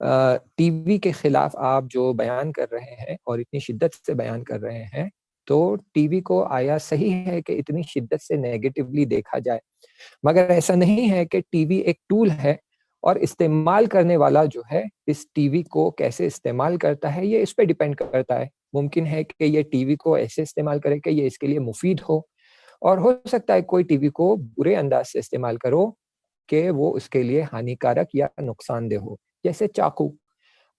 TV के खिलाफ आप जो बयान कर रहे हैं और इतनी शिद्दत से बयान कर रहे हैं, तो टीवी को आया सही है कि इतनी शिद्दत से नेगेटिवली देखा जाए, मगर ऐसा नहीं है कि टीवी एक टूल है और इस्तेमाल करने वाला जो है इस टीवी को कैसे इस्तेमाल करता है ये इस पे डिपेंड करता है। मुमकिन है कि ये टीवी को ऐसे इस्तेमाल करे कि ये इसके लिए मुफीद हो, और हो सकता है कोई टीवी को बुरे अंदाज से इस्तेमाल करो कि वो उसके लिए हानिकारक या नुकसानदेह हो। जैसे चाकू,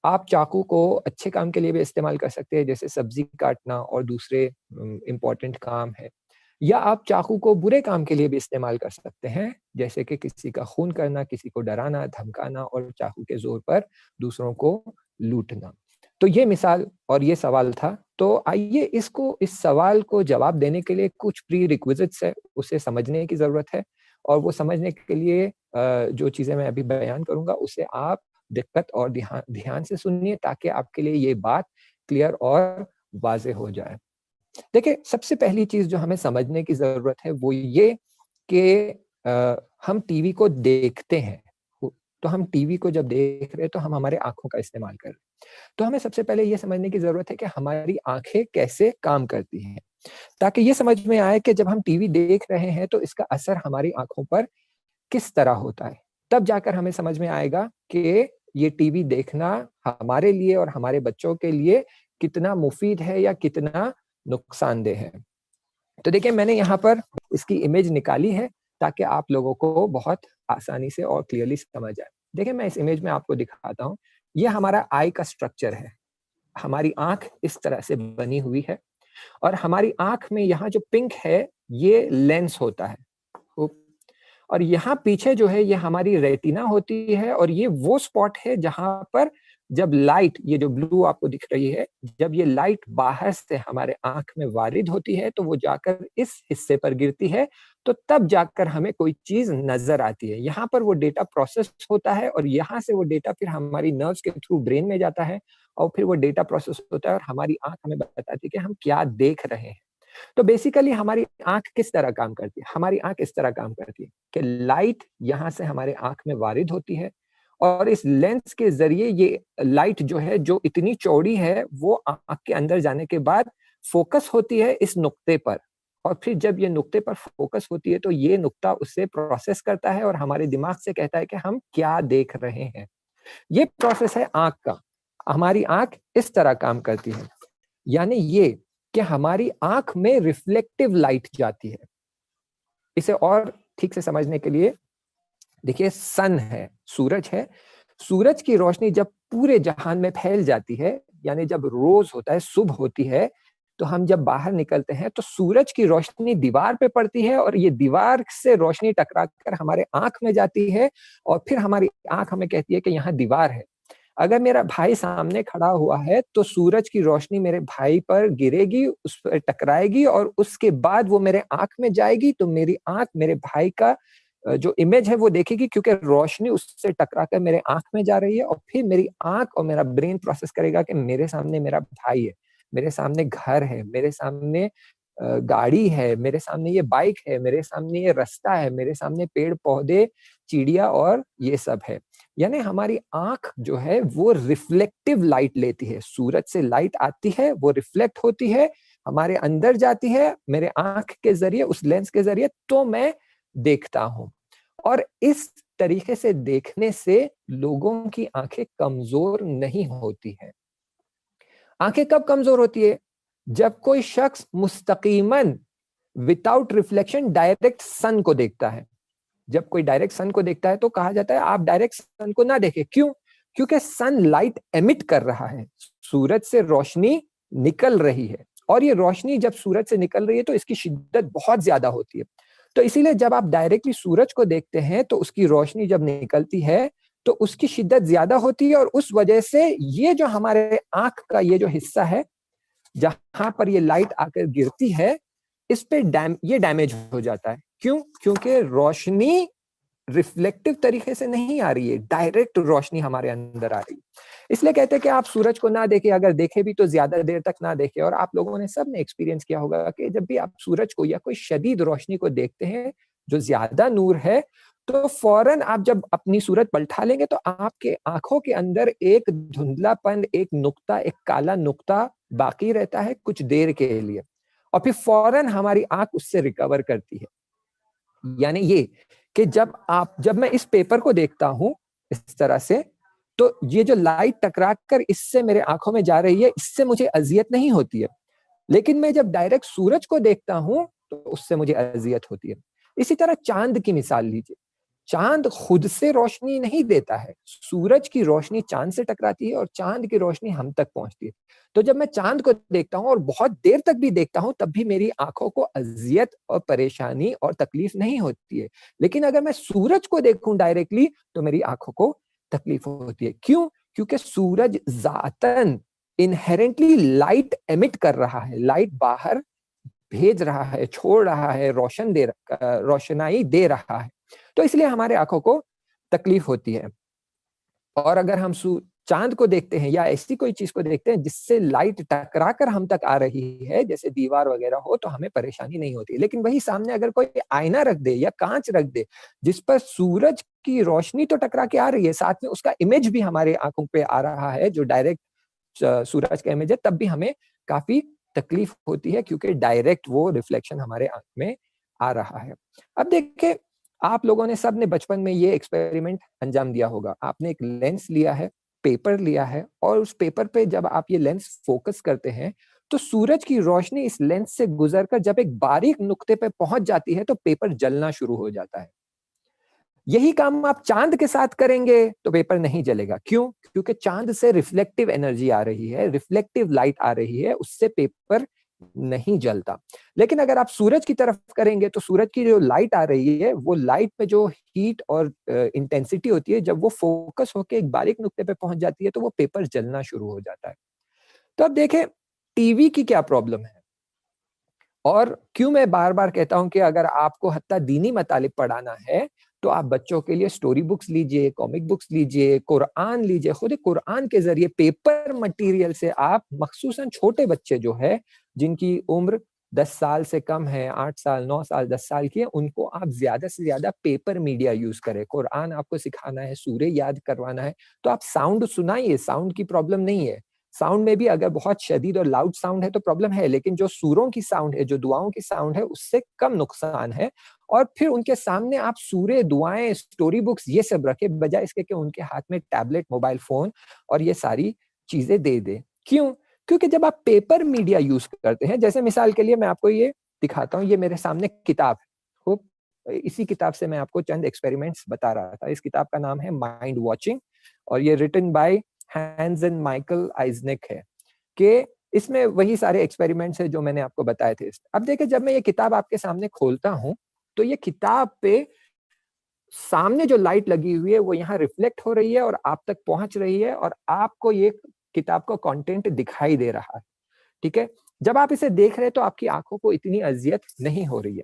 आप चाकू को अच्छे काम के लिए भी इस्तेमाल कर सकते हैं, जैसे सब्जी काटना और दूसरे इम्पोर्टेंट काम है, या आप चाकू को बुरे काम के लिए भी इस्तेमाल कर सकते हैं, जैसे कि किसी का खून करना, किसी को डराना, धमकाना और चाकू के जोर पर दूसरों को लूटना। तो ये मिसाल और ये सवाल था। तो आइए इस सवाल को जवाब देने के लिए कुछ प्री रिक्विजिट्स है, उसे समझने की ज़रूरत है, और वो समझने के लिए जो चीज़ें मैं अभी बयान करूँगा उसे आप दिक्कत और ध्यान से सुनिए, ताकि आपके लिए ये बात क्लियर और वाज़ेह हो जाए। देखिए, सबसे पहली चीज़ जो हमें समझने की ज़रूरत है वो ये कि हम टीवी को देखते हैं। तो हम टीवी को जब देख रहे हैं तो हम हमारे आँखों का इस्तेमाल कर रहे हैं। तो हमें सबसे पहले ये समझने की ज़रूरत है कि हमारी आँखें कैसे काम करती हैं, ताकि ये समझ में आए कि जब हम टीवी देख रहे हैं तो इसका असर हमारी आँखों पर किस तरह होता है। तब जाकर हमें समझ में आएगा कि ये टीवी देखना हमारे लिए और हमारे बच्चों के लिए कितना मुफ़ीद है या कितना नुकसानदेह है। तो देखिए, मैंने यहाँ पर इसकी इमेज निकाली है ताकि आप लोगों को बहुत आसानी से और क्लियरली समझ आए। देखिए, मैं इस इमेज में आपको दिखाता हूँ। ये हमारा आई का स्ट्रक्चर है। हमारी आँख इस तरह से बनी हुई है, और हमारी आँख में यहाँ जो पिंक है, ये लेंस होता है। और यहाँ पीछे जो है ये हमारी रेटिना होती है, और ये वो स्पॉट है जहाँ पर जब लाइट, ये जो ब्लू आपको दिख रही है, जब ये लाइट बाहर से हमारे आँख में वारिद होती है तो वो जाकर इस हिस्से पर गिरती है, तो तब जाकर हमें कोई चीज़ नज़र आती है। यहाँ पर वो डेटा प्रोसेस होता है, और यहाँ से वो डेटा फिर हमारी नर्व्स के थ्रू ब्रेन में जाता है, और फिर वो डेटा प्रोसेस होता है और हमारी आँख हमें बताती है कि हम क्या देख रहे हैं। तो बेसिकली हमारी आँख किस तरह काम करती है? हमारी आँख इस तरह काम करती है कि लाइट यहाँ से हमारे आँख में वारिद होती है, और इस लेंस के ज़रिए ये लाइट जो है, जो इतनी चौड़ी है, वो आँख के अंदर जाने के बाद फ़ोकस होती है इस नुक्ते पर, और फिर जब ये नुक्ते पर फ़ोकस होती है, तो ये नुक्ता उसे प्रोसेस करता है और हमारे दिमाग से कहता है कि हम क्या देख रहे हैं। ये प्रोसेस है आँख का। हमारी आँख इस तरह काम करती है। यानी ये कि हमारी आँख में रिफ्लेक्टिव लाइट जाती है। इसे और ठीक से समझने के लिए देखिए, सन है, सूरज है। सूरज की रोशनी जब पूरे जहान में फैल जाती है, यानी जब रोज़ होता है, सुबह होती है, तो हम जब बाहर निकलते हैं तो सूरज की रोशनी दीवार पे पड़ती है, और ये दीवार से रोशनी टकरा कर हमारे आँख में जाती है, और फिर हमारी आँख हमें कहती है कि यहाँ दीवार है। अगर मेरा भाई सामने खड़ा हुआ है, तो सूरज की रोशनी मेरे भाई पर गिरेगी, उस पर टकराएगी, और उसके बाद वो मेरे आँख में जाएगी, तो मेरी आँख मेरे भाई का जो इमेज है वो देखेगी, क्योंकि रोशनी उससे टकरा कर मेरे आँख में जा रही है, और फिर मेरी आँख और मेरा ब्रेन प्रोसेस करेगा कि मेरे सामने मेरा भाई है, मेरे सामने घर है, मेरे सामने गाड़ी है, मेरे सामने ये बाइक है, मेरे सामने ये रास्ता है, मेरे सामने पेड़-पौधे, चिड़िया और ये सब है। यानी हमारी आँख जो है वो रिफ्लेक्टिव लाइट लेती है। सूरज से लाइट आती है, वो रिफ्लेक्ट होती है, हमारे अंदर जाती है, मेरे आँख के ज़रिए, उस लेंस के ज़रिए, तो मैं देखता हूँ। और इस तरीके से देखने से लोगों की आँखें कमज़ोर नहीं होती हैं। आँखें कब कमज़ोर होती है? जब कोई शख्स मुस्तकीमन विदाउट रिफ्लेक्शन डायरेक्ट सन को देखता है। जब कोई डायरेक्ट सन को देखता है तो कहा जाता है आप डायरेक्ट सन को ना देखें। क्यों? क्योंकि सन लाइट एमिट कर रहा है। सूरज से रोशनी निकल रही है, और ये रोशनी जब सूरज से निकल रही है तो इसकी शिद्दत बहुत ज़्यादा होती है। तो इसीलिए जब आप डायरेक्टली सूरज को देखते हैं तो उसकी रोशनी जब निकलती है तो उसकी शिद्दत ज़्यादा होती है, और उस वजह से ये जो हमारे आँख का ये जो हिस्सा है, जहाँ पर ये लाइट आकर गिरती है, इस पे ये डैमेज हो जाता है। क्यों? क्योंकि रोशनी रिफ्लेक्टिव तरीके से नहीं आ रही है, डायरेक्ट रोशनी हमारे अंदर आ रही है। इसलिए कहते हैं कि आप सूरज को ना देखें, अगर देखें भी तो ज़्यादा देर तक ना देखें। और आप लोगों ने सबने एक्सपीरियंस किया होगा कि जब भी आप सूरज को या कोई शदीद रोशनी को देखते हैं, जो ज़्यादा नूर है, तो फौरन आप जब अपनी सूरत पलटा लेंगे तो आपके आंखों के अंदर एक धुंधलापन, एक नुक्ता, एक काला नुक्ता बाकी रहता है कुछ देर के लिए, और फिर फौरन हमारी आंख उससे रिकवर करती है। यानी ये कि जब मैं इस पेपर को देखता हूं इस तरह से, तो ये जो लाइट टकरा कर इससे मेरे आंखों में जा रही है, इससे मुझे अजियत नहीं होती है। लेकिन मैं जब डायरेक्ट सूरज को देखता हूं तो उससे मुझे अजियत होती है। इसी तरह चांद की मिसाल लीजिए। चांद खुद से रोशनी नहीं देता है, सूरज की रोशनी चांद से टकराती है और चांद की रोशनी हम तक पहुंचती है। तो जब मैं चांद को देखता हूं और बहुत देर तक भी देखता हूं, तब भी मेरी आंखों को अजियत और परेशानी और तकलीफ नहीं होती है। लेकिन अगर मैं सूरज को देखूं डायरेक्टली तो मेरी आंखों को तकलीफ होती है। क्यों? क्योंकि सूरज जातन इनहेरेंटली लाइट एमिट कर रहा है, लाइट बाहर भेज रहा है, छोड़ रहा है, रोशनाई दे रहा है। तो इसलिए हमारे आंखों को तकलीफ होती है। और अगर हम चांद को देखते हैं या ऐसी कोई चीज को देखते हैं जिससे लाइट टकरा कर हम तक आ रही है, जैसे दीवार वगैरह हो, तो हमें परेशानी नहीं होती। लेकिन वही सामने अगर कोई आईना रख दे या कांच रख दे जिस पर सूरज की रोशनी तो टकरा के आ रही है, साथ में उसका इमेज भी हमारे आंखों पे आ रहा है जो डायरेक्ट सूरज का इमेज है, तब भी हमें काफी तकलीफ होती है, क्योंकि डायरेक्ट वो रिफ्लेक्शन हमारे आंख में आ रहा है। अब देखिए, आप लोगों ने सबने बचपन में ये एक्सपेरिमेंट अंजाम दिया होगा। आपने एक लेंस लिया है, पेपर लिया है, और उस पेपर पे जब आप ये लेंस फोकस करते हैं तो सूरज की रोशनी इस लेंस से गुजरकर जब एक बारीक नुक्ते पे पहुंच जाती है तो पेपर जलना शुरू हो जाता है। यही काम आप चांद के साथ करेंगे तो पेपर नहीं जलेगा। क्यों? क्योंकि चांद से रिफ्लेक्टिव एनर्जी आ रही है, रिफ्लेक्टिव लाइट आ रही है, उससे पेपर नहीं जलता। लेकिन अगर आप सूरज की तरफ करेंगे तो सूरज की जो लाइट आ रही है, वो लाइट में जो हीट और इंटेंसिटी होती है, जब वो फोकस होकर एक बारीक नुक्ते पे पहुंच जाती है तो वो पेपर जलना शुरू हो जाता है। तो अब देखें, टीवी की क्या प्रॉब्लम है, और क्यों मैं बार बार कहता हूं कि अगर आपको हत्ता दीनी मतालिब पढ़ाना है तो आप बच्चों के लिए स्टोरी बुक्स लीजिए, कॉमिक बुक्स लीजिए, कुरान लीजिए। खुद कुरान के जरिए पेपर मटेरियल से आप मखसूसन छोटे बच्चे जो है जिनकी उम्र 10 साल से कम है, 8 साल, 9 साल, 10 साल की है, उनको आप ज्यादा से ज्यादा पेपर मीडिया यूज करें। कुरान आपको सिखाना है, सूरे याद करवाना है, तो आप साउंड सुनाइए, साउंड की प्रॉब्लम नहीं है। साउंड में भी अगर बहुत शदीद और लाउड साउंड है तो प्रॉब्लम है, लेकिन जो सूरों की साउंड है, जो दुआओं की साउंड है, उससे कम नुकसान है। और फिर उनके सामने आप सूरे, दुआएं, स्टोरी बुक्स ये सब रखे, बजाय इसके कि उनके हाथ में टैबलेट, मोबाइल फोन और ये सारी चीजें दे दे। क्यों? क्योंकि जब आप पेपर मीडिया यूज करते हैं, जैसे मिसाल के लिए मैं आपको ये दिखाता हूँ, ये मेरे सामने किताब है, इसी किताब से मैं आपको चंद एक्सपेरिमेंट्स बता रहा था। इस किताब का नाम है माइंड वॉचिंग, और ये written by Hans and Michael Eysenck है। कि इसमें वही सारे एक्सपेरिमेंट्स है जो मैंने आपको बताए थे। अब देखिए, जब मैं ये किताब आपके सामने खोलता हूं तो ये किताब पे सामने जो लाइट लगी हुई है वो यहाँ रिफ्लेक्ट हो रही है और आप तक पहुंच रही है, और आपको ये किताब का कंटेंट दिखाई दे रहा है। ठीक है, जब आप इसे देख रहे हैं तो आपकी आंखों को इतनी अजियत नहीं हो रही है।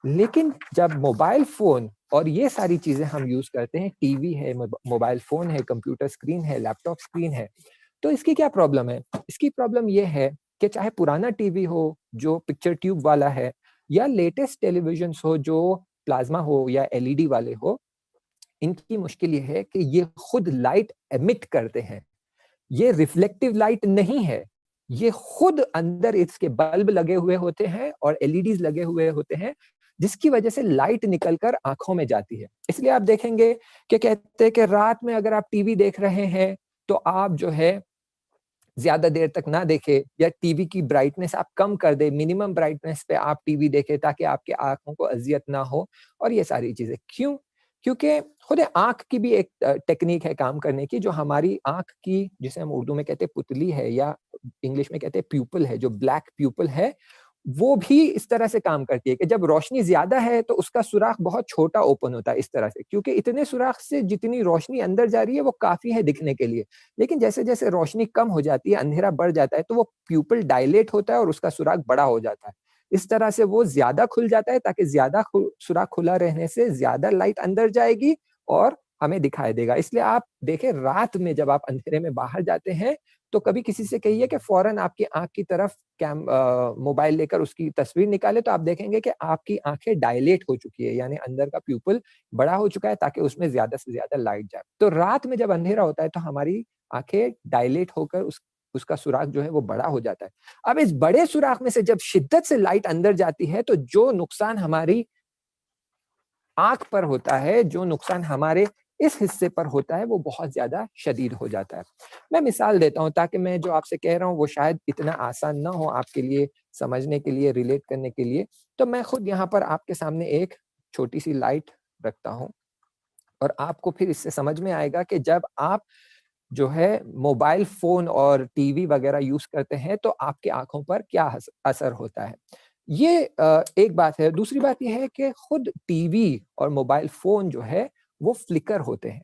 लेकिन जब मोबाइल फोन और ये सारी चीजें हम यूज करते हैं, टीवी है, मोबाइल फोन है, कंप्यूटर स्क्रीन है, लैपटॉप स्क्रीन है, तो इसकी क्या प्रॉब्लम है? इसकी प्रॉब्लम ये है कि चाहे पुराना टीवी हो जो पिक्चर ट्यूब वाला है, या लेटेस्ट टेलीविजन हो जो प्लाज्मा हो या एलईडी वाले हो, इनकी मुश्किल ये है कि ये खुद लाइट एमिट करते हैं। ये रिफ्लेक्टिव लाइट नहीं है, ये खुद अंदर इसके बल्ब लगे हुए होते हैं और एलईडीज लगे हुए होते हैं, जिसकी वजह से लाइट निकलकर आंखों में जाती है। इसलिए आप देखेंगे कि कहते हैं कि रात में अगर आप टीवी देख रहे हैं तो आप जो है ज्यादा देर तक ना देखें, या टीवी की ब्राइटनेस आप कम कर दे, मिनिमम ब्राइटनेस पे आप टीवी देखें ताकि आपके आंखों को अजियत ना हो, और ये सारी चीजें। क्यों? क्योंकि खुद आंख की भी एक टेक्निक है काम करने की, जो हमारी आंख की, जिसे हम उर्दू में कहते हैं पुतली है, या इंग्लिश में कहते हैं प्यूपल है, जो ब्लैक प्यूपल है, वो भी इस तरह से काम करती है कि जब रोशनी ज्यादा है तो उसका सुराख बहुत छोटा ओपन होता है इस तरह से, क्योंकि इतने सुराख से जितनी रोशनी अंदर जा रही है वो काफी है दिखने के लिए। लेकिन जैसे जैसे रोशनी कम हो जाती है, अंधेरा बढ़ जाता है, तो वो प्यूपल डायलेट होता है और उसका सुराख बड़ा हो जाता है। इस तरह से वो ज्यादा खुल जाता है, ताकि ज्यादा सुराख खुला रहने से ज्यादा लाइट अंदर जाएगी और हमें दिखाई देगा। इसलिए आप देखें, रात में जब आप अंधेरे में बाहर जाते हैं, तो कभी किसी से कहिए कि फ़ौरन आपकी आँख की तरफ मोबाइल लेकर उसकी तस्वीर निकाले, तो आप देखेंगे कि आपकी आँखें डायलेट हो चुकी है, यानी अंदर का प्यूपिल बड़ा हो चुका है ताकि उसमें ज़्यादा से ज़्यादा लाइट जाए। तो रात में जब अंधेरा होता है, तो हमारी आँखें डायलेट होकर उसका सुराख जो है वो बड़ा हो जाता है। अब इस बड़े सुराख में से जब शिद्दत से लाइट अंदर जाती है, तो जो नुकसान हमारी आँख पर होता है, जो नुकसान हमारे इस हिस्से पर होता है, वो बहुत ज़्यादा शदीद हो जाता है। मैं मिसाल देता हूँ ताकि मैं जो आपसे कह रहा हूँ वो शायद इतना आसान ना हो आपके लिए समझने के लिए, रिलेट करने के लिए। तो मैं खुद यहाँ पर आपके सामने एक छोटी-सी लाइट रखता हूँ और आपको फिर इससे समझ में आएगा कि जब आप जो है मोबाइल फ़ोन और टीवी वग़ैरह यूज़ करते हैं, तो आपकी आँखों पर क्या असर होता है। ये एक बात है। दूसरी बात ये है कि खुद टीवी और मोबाइल फ़ोन जो है, वो फ्लिकर होते हैं।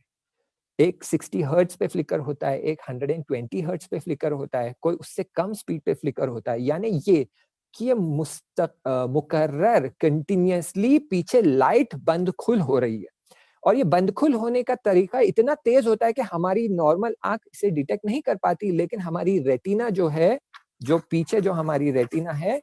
एक 60 हर्ट्ज़ पे फ्लिकर होता है, एक 120 हर्ट्ज़ पे फ्लिकर होता है, कोई उससे कम स्पीड पे फ्लिकर होता है। यानी ये कि ये मुकर्रर कंटीन्यूअसली पीछे लाइट बंद-खुल हो रही है। और ये बंद-खुल होने का तरीका इतना तेज़ होता है कि हमारी नॉर्मल आँख इसे डिटेक्ट नहीं कर पाती, लेकिन हमारी रेटिना जो है, जो पीछे जो हमारी रेटिना है,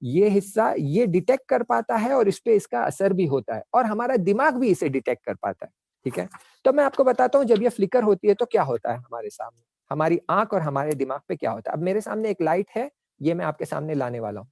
ये हिस्सा ये डिटेक्ट कर पाता है और इसपे इसका असर भी होता है और हमारा दिमाग भी इसे डिटेक्ट कर पाता है, ठीक है? तो मैं आपको बताता हूँ जब ये फ्लिकर होती है तो क्या होता है हमारे सामने, हमारी आँख और हमारे दिमाग पे क्या होता है। अब मेरे सामने एक लाइट है, ये मैं आपके सामने लाने वाला हूँ।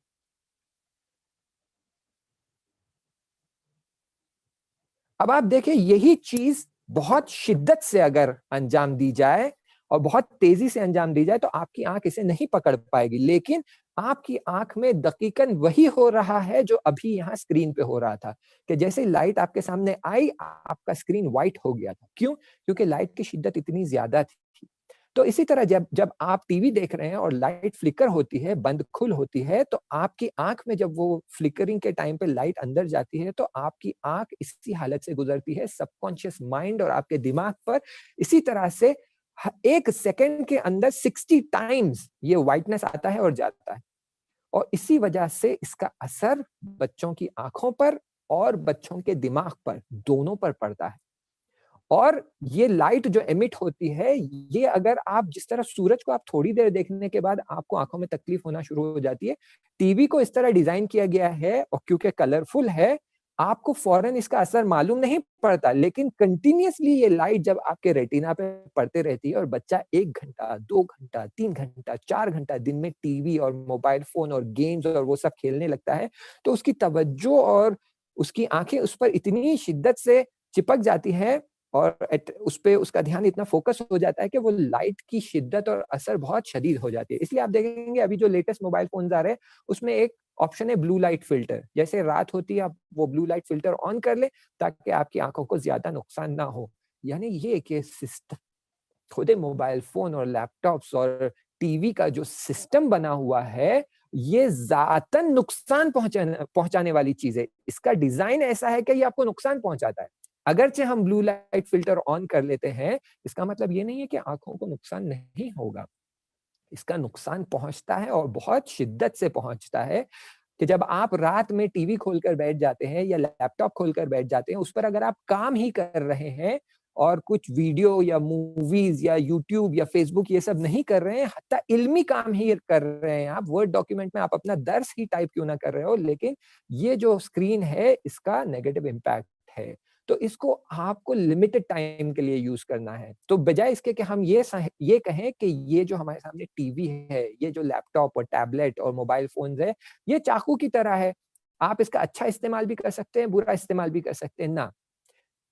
अब आप देखिए यही चीज़ बहुत शिद्दत से अगर अंजाम दी जाए और बहुत तेज़ी से अंजाम दी जाए तो आपकी आँख इसे नहीं पकड़ पाएगी। लेकिन आपकी आँख में दकीकन वही हो रहा है जो अभी यहाँ स्क्रीन पे हो रहा था, कि जैसे ही लाइट आपके सामने आई आपका स्क्रीन व्हाइट हो गया था। क्यों? क्योंकि लाइट की शिद्दत इतनी ज़्यादा थी। तो इसी तरह जब जब आप टीवी देख रहे हैं और लाइट फ्लिकर होती है, बंद-खुल होती है, तो आपकी आँख में जब वो फ्लिकरिंग के टाइम पे लाइट अंदर जाती है, तो आपकी आँख इसी हालत से गुज़रती है, सबकॉन्शियस माइंड और आपके दिमाग पर इसी तरह से 1 सेकंड के अंदर 60 टाइम्स ये व्हाइटनेस आता है और जाता है। और इसी वजह से इसका असर बच्चों की आँखों पर और बच्चों के दिमाग पर, दोनों पर पड़ता है। और ये लाइट जो एमिट होती है, ये अगर आप जिस तरह सूरज को आप थोड़ी देर देखने के बाद आपको आँखों में तकलीफ होना शुरू हो जाती है, टीवी को इस तरह डिज़ाइन किया गया है और क्योंकि कलरफुल है, आपको फ़ौरन इसका असर मालूम नहीं पड़ता, लेकिन कंटीन्यूअसली ये लाइट जब आपके रेटिना पे पड़ते रहती है और बच्चा 1 घंटा, 2 घंटा, 3 घंटा, 4 घंटा दिन में टीवी और मोबाइल फ़ोन और गेम्स और वो सब खेलने लगता है, तो उसकी तवज्जो और उसकी आँखें उस पर इतनी शिद्दत से चिपक जाती है और उसपे उसका ध्यान इतना फ़ोकस हो जाता है कि वो लाइट की शिद्दत और असर बहुत शदीद हो जाती है। इसलिए आप देखेंगे अभी जो लेटेस्ट मोबाइल फ़ोन्स आ रहे हैं, उसमें एक ऑप्शन है ब्लू लाइट फ़िल्टर। जैसे रात होती है, आप वो ब्लू लाइट फ़िल्टर ऑन कर लें, ताकि आपकी आँखों को ज़्यादा नुकसान ना हो। यानी ये कि खुद मोबाइल फ़ोन और लैपटॉप्स और टीवी का जो सिस्टम बना हुआ है, ये ज़ातन नुकसान पहुँचाने वाली चीज़ है। इसका डिज़ाइन ऐसा है कि ये आपको नुकसान पहुँचाता है। अगरचे हम ब्लू लाइट फ़िल्टर ऑन कर लेते हैं, इसका मतलब ये नहीं है कि आँखों को नुकसान नहीं होगा। इसका नुकसान पहुँचता है और बहुत शिद्दत से पहुँचता है कि जब आप रात में टीवी खोलकर बैठ जाते हैं या लैपटॉप खोलकर बैठ जाते हैं, उस पर अगर आप काम ही कर रहे हैं और कुछ वीडियो या मूवीज़ या यूट्यूब या फ़ेसबुक ये सब नहीं कर रहे हैं, हत्ता इल्मी काम ही कर रहे हैं आप, वर्ड डॉक्यूमेंट में आप अपना दर्स ही टाइप क्यों ना कर रहे हो, लेकिन ये जो स्क्रीन है, इसका नेगेटिव इम्पैक्ट है। तो इसको आपको लिमिटेड टाइम के लिए यूज़ करना है। तो बजाए इसके कि हम ये कहें कि ये जो हमारे सामने टीवी है, ये जो लैपटॉप और टैबलेट और मोबाइल फ़ोन्स है, ये चाकू की तरह है। आप इसका अच्छा इस्तेमाल भी कर सकते हैं, बुरा इस्तेमाल भी कर सकते हैं। ना,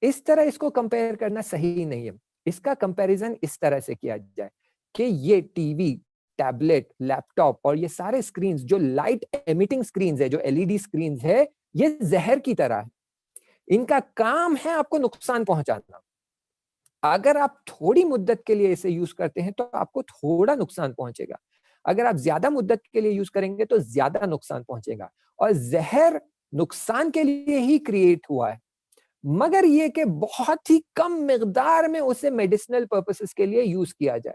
इस तरह इसको कंपेयर करना सही नहीं है। इसका कंपैरिज़न इस तरह से किया जाए कि ये टीवी, टैबलेट, लैपटॉप और ये सारे स्क्रीन्स जो लाइट एमिटिंग स्क्रीन्स है, जो एलईडी स्क्रीन्स है, ये ज़हर की तरह है। इनका काम है आपको नुकसान पहुँचाना। अगर आप थोड़ी मुद्दत के लिए इसे यूज़ करते हैं, तो आपको थोड़ा नुकसान पहुँचेगा। अगर आप ज़्यादा मुद्दत के लिए यूज़ करेंगे, तो ज़्यादा नुकसान पहुँचेगा और ज़हर नुकसान के लिए ही क्रिएट हुआ है। मगर ये कि बहुत ही कम मिकदार में उसे मेडिसिनल पर्पसेस के लिए यूज़ किया जाए,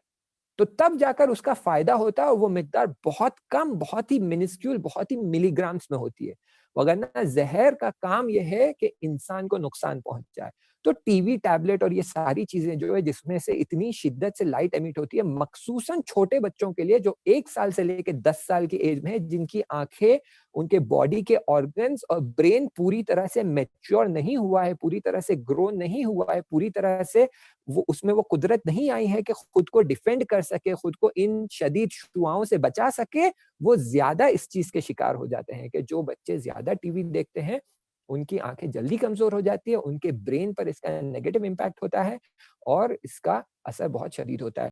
तो तब जाकर उसका फ़ायदा होता है और वो मिकदार बहुत कम, बहुत ही मिनिस्क्यूल, बहुत ही मिलीग्राम्स में होती है। वरना ज़हर का काम ये है कि इंसान को नुकसान पहुँचाए। तो टीवी, टैबलेट और ये सारी चीज़ें जो है जिसमें से इतनी शिद्दत से लाइट एमिट होती है, मख़सूसन छोटे बच्चों के लिए जो 1 साल से लेके 10 साल की एज में है, जिनकी आँखें, उनके बॉडी के ऑर्गन्स और ब्रेन पूरी तरह से मैच्योर नहीं हुआ है, पूरी तरह से ग्रो नहीं हुआ है, पूरी तरह से वो उसमें वो कुदरत नहीं आई है कि खुद को डिफेंड कर सके, खुद को इन शदीद शुआओं से बचा सके, वो ज़्यादा इस चीज़ के शिकार हो जाते हैं कि जो बच्चे ज़्यादा टीवी देखते हैं, उनकी आँखें जल्दी कमज़ोर हो जाती है, उनके ब्रेन पर इसका नेगेटिव इम्पैक्ट होता है और इसका असर बहुत शदीद होता है।